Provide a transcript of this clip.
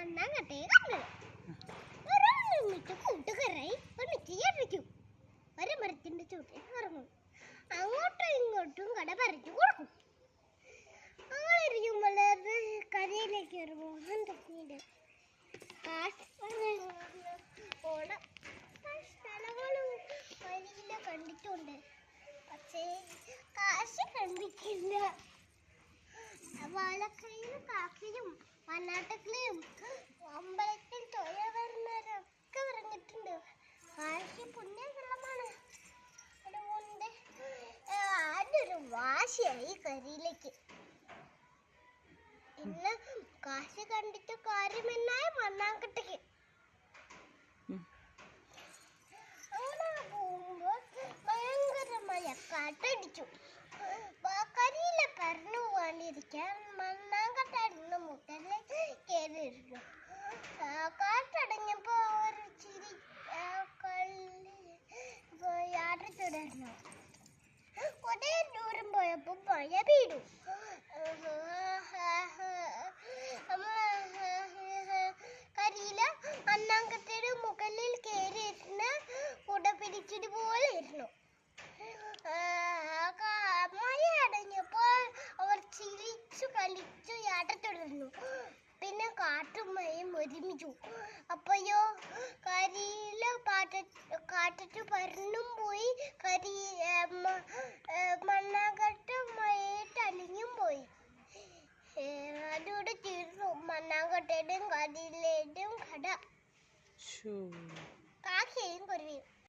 മണ്ണാങ്കട്ടയെ കണ്ടത്. ഒരാളിട്ട് കൂട്ടുകാരായി ഒന്നിച്ച് യാത്രയ്ക്കും. ഒരു മരത്തിന്റെ ചുവട്ടിൽ ഇറങ്ങും. അങ്ങോട്ടും ഇങ്ങോട്ടും കട പറിച്ചു കൊടുക്കും. അങ്ങനെ ഇരിക്കുമ്പോൾ കരയിലേക്ക് ഒരു മോഹൻ തുടങ്ങിയിട്ട് സ്ഥലങ്ങളും വഴിയില കണ്ടിട്ടുണ്ട്. പക്ഷേ കാശ് കണ്ടിട്ടില്ല. വാഴക്കൈയിലും കാക്കയും വണ്ണാട്ടക്കിളിയും അമ്പലത്തിൽ തൊഴ വരുന്നവരൊക്കെ പറഞ്ഞിട്ടുണ്ട്. കാശ് പുണ്യകള്ളമാണ്. അതുകൊണ്ട് ആദ്യൊരു വാശിയായി കരിയിലേക്ക്. ഇന്ന് കാശ് കണ്ടിട്ട് കാര്യമെന്നായ മണ്ണാങ്കട്ടയ്ക്ക്. അങ്ങനെ പോകുമ്പോൾ ഭയങ്കരമായ കാറ്റടിച്ചു. കരിയില പറഞ്ഞു പോകാണ്ടിരിക്കാൻ മണ്ണാങ്കട്ട മുട്ടലിൽ കയറിയിരുന്നു. കാറ്റടങ്ങിയപ്പോ ഒരു ചിരി യാത്ര തുടർന്നു. കുറെ ദൂരം പോയപ്പോ മഴ പെയ്തു. കരിയില മണ്ണാങ്കട്ടയുടെ മുകളിൽ കയറിയിരുന്ന കുട പിടിച്ചതുപോലെ ഇരുന്നു. മഴ അടങ്ങിയപ്പോൾ അവർ ചിരിച്ചു കളിച്ചു യാത്ര തുടർന്നു. പിന്നെ കാറ്റും മഴയും ഒരുമിച്ചു. അപ്പോഴോ കരിയില കാറ്റു പറന്നും പോയി. മണ്ണാങ്കട്ട മഴയിട്ട് അലിഞ്ഞും പോയി. അതോടെ തീർന്നു മണ്ണാങ്കട്ടയുടെയും കരിയിലയുടെയും കഥ. കാക്കയും കുരുവിയും.